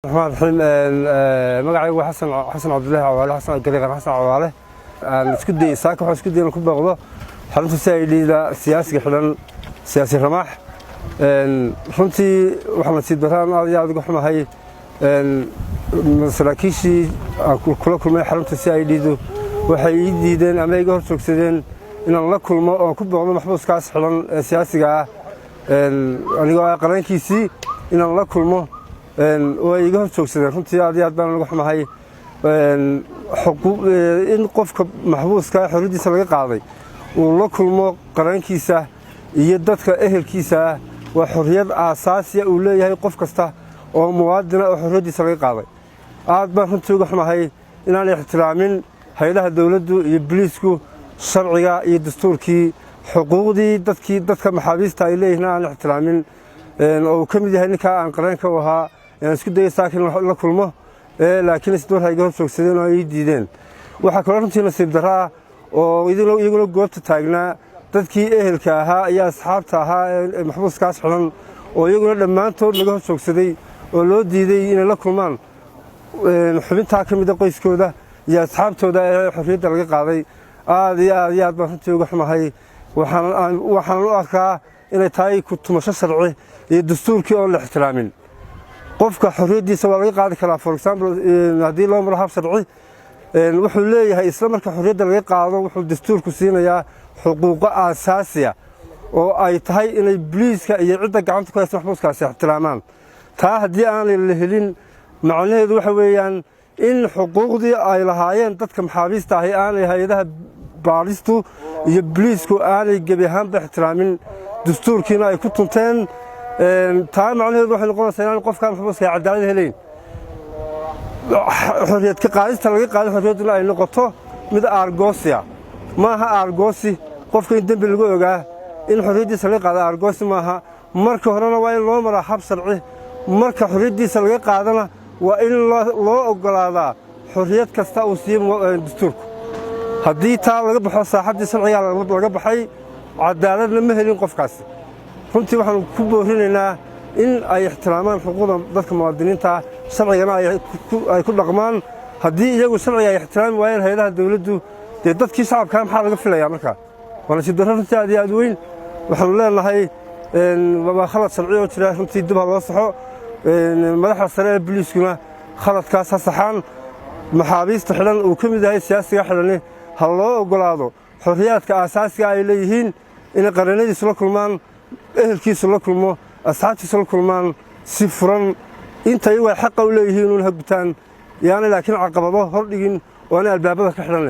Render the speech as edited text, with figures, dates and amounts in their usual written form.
الرحمن الرحيم magacaygu xasan cabdullaahi cawaale xasan gariiqan xasan cawaale aan isku day saaka waxa isku dayna ku baqdo xarunta sayidida siyaasiga xilan siyaasi ramaax runtii waxa la sidbaraan aad uga xumahay mas'aakiishii kula kulmay xarunta sayididu waxay diideen ama ay hor joogsadeen inaan la kulmo oo ku baqdo maxbuuskaas xilan siyaasiga ah anigoo qarankiisii inaan la kulmo oo ay hor joogsadeen runtii aad baan uga xumahay in qofka maxbuuska xorriyadiisa laga qaaday uu la kulmo qarankiisa iyo dadka ehelkiisa waa xorriyad aasaasi ah uu leeyahay qof kasta oo muwaadin ah oo xorriyadiisa laga qaaday aad baan runtii uga xumahay inaan ixtiraamin hay'adaha dawladdu iyo booliisku sharciga iyo dastuurkii xuquuqdii dadka maxaabiista ay leeyihiin aan ixtiraamin oo ka mid yahay ninka aan qaranka u ahaa isku dayay saakin la kulmo laakiin isdoor ay hor joogsadeen oo ay diideen waxa kale runtii nasiib daraa oo iyaguna goobta taagnaa dadkii ehelka ahaa iyo asxaabta ahaa ee maxbuuskaas xiran oo iyaguna dhammaantood laga hor joogsaday oo loo diiday inay la kulmaan xubintaa ka mid ah qoyskooda iyo asxaabtooda ee xorriyadda laga qaaday aad baan runtii uga xumahay waxaan u arkaa inay tahay ku tumasho sharci iyo dastuurkii oo la ixtiraamin qofka xorriyadiisa waa laga qaadi karaa for example haddii loo maro hab sharci wuxuu leeyahay isla marka xorriyadda laga qaado wuxuu dastuurku siinayaa xuquuqo aasaasiya oo ay tahay inay booliiska iyo cidda gacanta ku haysta maxbuuskaasi ixtiraamaan taa haddii aanay la helin macnaheedu waxa weeyaan in xuquuqdii ay lahaayeen dadka maxaabiista ahi aanay hay-adaha baadhistu iyo booliisku aanay gebi ahaanba ixtiraamin dastuurkiina ay ku tunteen taa macnaheedu waxay noqonaysaa inaan qofka maxbuuska cadaalad helayn xorriyad ka qaadista laga qaado xorriyadduna ay noqoto mid aargoosi ah maaha aargoosi qofka in dembi lagu ogaa in xorriyaddiisa laga qaado aargoosi maaha marka horena waa in loo maraa hab sharci marka xorriyaddiisa laga qaadana waa in loo oggolaadaa xorriyad kasta uu siiyo dastuurku haddii taa laga baxo saaxaddii sharcigaa laga baxay cadaaladna ma helin qofkaasi runtii waxaan ku boorinaynaa in ay ixtiraamaan xuquuqda dadka muwaadiniinta sharcigana ay ku dhaqmaan haddii iyagu sharciga ay ixtiraami waayeen hay'adaha dawladdu dee dadkii shacabkaa maxaa laga filayaa markaa waa nasiib darro runtii aad iyo aad weyn waxaanu leenahay waa khalad sharci oo jira runtii dib ha loo saxo madaxda sare ee booliiskuna khaladkaas ha saxaan maxaabiista xidhan uu ka mid yahay siyaasiga xidhani ha loo oggolaado xorriyaadka aasaasiga ay leeyihiin inay qarannadiisu la kulmaan ehelkiisu la kulmo asxaabtiisu la kulmaan si furan inta iyagu ay xaqa u leeyihiin uun ha gutaan yaanay laakiin caqabado hordhigin oo aanay albaabada ka xidhanayn